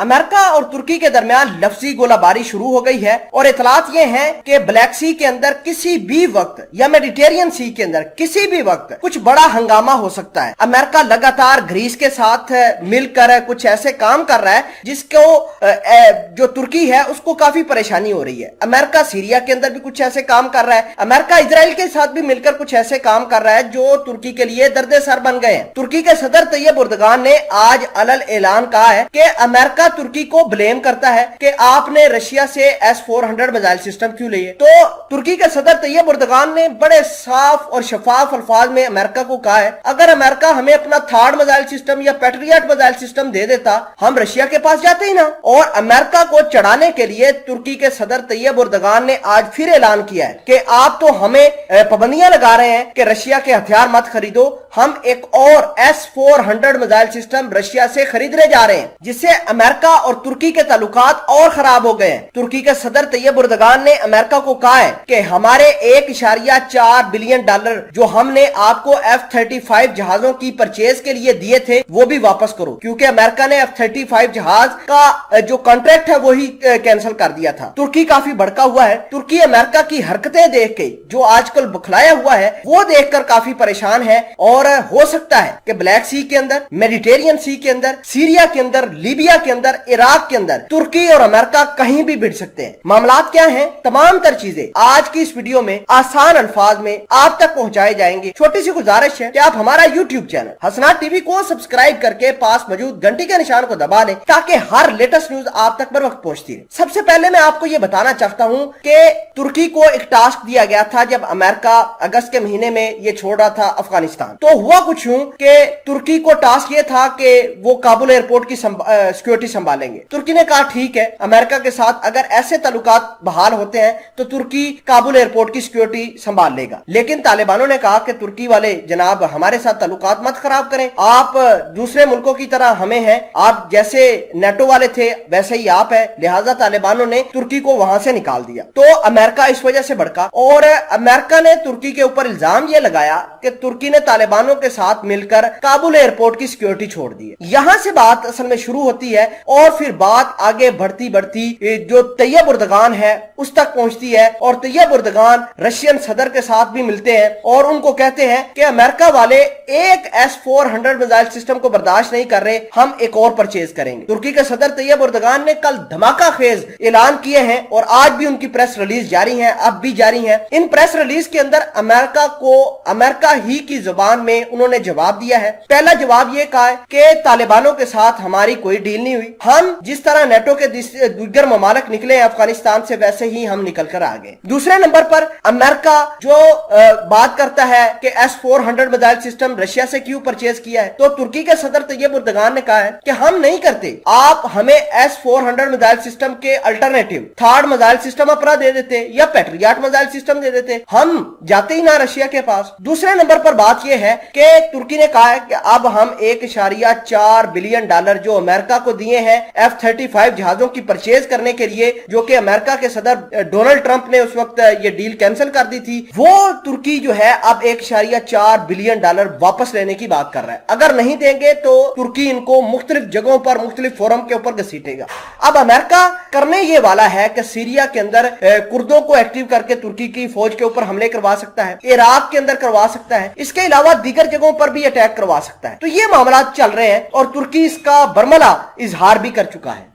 America और तुर्की के दरमियान लफ्जी गोलाबारी शुरू हो गई है और इतलात ये हैं कि ब्लैक सी के अंदर किसी भी वक्त या मेडिटेरियन सी के अंदर किसी भी वक्त कुछ बड़ा हंगामा हो सकता है। अमेरिका लगातार ग्रीस के साथ मिलकर कुछ ऐसे काम कर रहा है जिसको जो तुर्की है उसको काफी परेशानी हो रही है। अमेरिका सीरिया के अंदर भी कुछ ऐसे काम कर रहा है। अमेरिका इजराइल के साथ भी मिलकर कुछ ऐसे काम कर रहा है जो तुर्की के लिए दर्द सर बन गए हैं। तुर्की के सदर तैयब उर्दगान ने आज अलल ऐलान कहा है कि अमेरिका तुर्की को ब्लेम करता है कि आपने रशिया से S-400 मिसाइल सिस्टम क्यों लिए। तो तुर्की के सदर तैयब उर्दगान ने बड़े साफ और शफाफ अल्फाज में अमेरिका को कहा है, अगर अमेरिका हमें अपना थर्ड मिसाइल सिस्टम या पैट्रियट मिसाइल सिस्टम दे देता हम रशिया के पास जाते ही ना। और अमेरिका को चढ़ाने के लिए तुर्की के सदर तैयब उर्दगान ने आज फिर ऐलान किया है कि आप तो हमें पाबंदियां लगा रहे हैं कि रशिया के हथियार मत खरीदो, हम एक और S-400 मिसाइल सिस्टम रशिया से खरीदने जा रहे हैं, जिससे अमेरिका और तुर्की के ताल्लुकात और खराब हो गए हैं। तुर्की के सदर तैयब उर्दगान ने अमेरिका को कहा है कि हमारे $1.4 बिलियन जो हमने आपको F-35 जहाजों की परचेज के लिए दिए थे वो भी वापस करो, क्योंकि अमेरिका ने F-35 जहाज का जो कॉन्ट्रैक्ट है वही कैंसिल कर दिया था। तुर्की काफी भड़का हुआ है। तुर्की अमेरिका की हरकतें देख के जो आजकल बखलाया हुआ है वो देखकर काफी परेशान है और हो सकता है कि ब्लैक सी के अंदर, मेडिटेरियन सी के अंदर, सीरिया के अंदर, लीबिया के अंदर, इराक के अंदर तुर्की और अमेरिका कहीं भी भिड़ सकते हैं। मामलात क्या हैं, तमाम तर चीजें आज की इस वीडियो में आसान अल्फाज में आप तक पहुंचाए जाएंगे। छोटी सी गुजारिश है कि आप हमारा यूट्यूब चैनल हसनात टीवी को सब्सक्राइब करके पास मौजूद घंटी के निशान को दबा दें ताकि हर लेटेस्ट न्यूज आप तक बर वक्त पहुंचती रहे। सबसे पहले मैं आपको यह बताना चाहता हूं कि तुर्की को एक टास्क दिया गया था जब अमेरिका अगस्त के महीने में ये छोड़ रहा था अफगानिस्तान। तो हुआ कुछ यूं कि तुर्की को टास्क ये था कि वो काबुल एयरपोर्ट की सिक्योरिटी संभालेंगे। तुर्की ने कहा ठीक है, अमेरिका के साथ अगर ऐसे ताल्लुकात बहाल होते हैं तो तुर्की काबुल एयरपोर्ट की सिक्योरिटी संभाल लेगा। लेकिन तालिबानों ने कहा कि तुर्की वाले जनाब हमारे साथ ताल्लुकात मत खराब करें, आप दूसरे मुल्कों की तरह हमें हैं, आप जैसे नेटो वाले थे वैसे ही आप है। लिहाजा तालिबानों ने तुर्की को वहां से निकाल दिया। तो अमेरिका इस वजह से भड़का और अमेरिका ने तुर्की के ऊपर इल्जाम यह लगाया कि तुर्की ने तालिबानों के साथ मिलकर काबुल एयरपोर्ट की सिक्योरिटी छोड़ दी है। यहां से बात असल में शुरू होती है और फिर बात आगे बढ़ती बढ़ती जो तैयब उर्दगान है उस तक पहुंचती है और तैयब उर्दगान रशियन सदर के साथ भी मिलते हैं और उनको कहते हैं कि अमेरिका वाले एक S-400 मिसाइल सिस्टम को बर्दाश्त नहीं कर रहे, हम एक और परचेज करेंगे। तुर्की के सदर तैयब उर्दगान ने कल धमाका खेज ऐलान किए हैं और आज भी उनकी प्रेस रिलीज जारी है, अब भी जारी है। इन प्रेस रिलीज के अंदर अमेरिका को अमेरिका ही की जुबान में उन्होंने जवाब दिया है। पहला जवाब ये कहा है कि तालिबानों के साथ हमारी कोई डील नहीं हुई, हम जिस तरह नेटो के दीगर ममालिक निकले अफगानिस्तान से वैसे ही हम निकल कर आ गए। दूसरे नंबर पर अमेरिका जो बात करता है कि S-400 मिसाइल सिस्टम रशिया से क्यों परचेज किया है, तो तुर्की के सदर तैयब उर्दगान ने कहा है कि हम नहीं करते, आप हमें S-400 मिसाइल सिस्टम के अल्टरनेटिव थर्ड मिसाइल सिस्टम अपना दे देते या पैट्रियट मिसाइल सिस्टम दे देते, हम जाते ही ना रशिया के पास। दूसरे नंबर पर बात यह है कि तुर्की ने कहा है कि अब हम $1.4 बिलियन जो अमेरिका को दिए हैं F-35 जहाजों की परचेज करने के लिए, जो कि अमेरिका के सदर डोनाल्ड ट्रंप ने उस वक्त ये डील कैंसिल कर दी थी, वो तुर्की जो है अब $1.4 बिलियन वापस लेने की बात कर रहा है। अगर नहीं देंगे तो तुर्की इनको मुख्तलिफ जगहों पर मुख्तलिफ फोरम के ऊपर घसीटेगा। अब अमेरिका करने ये वाला है कि सीरिया के अंदर कुर्दों को एक्टिव करके तुर्की की फौज के ऊपर हमले करवा सकता है, इराक के अंदर करवा सकता है, इसके अलावा दीगर जगहों पर भी अटैक करवा सकता है। तो ये मामला चल रहे हैं और तुर्की इसका बरमला इजहार भी कर चुका है।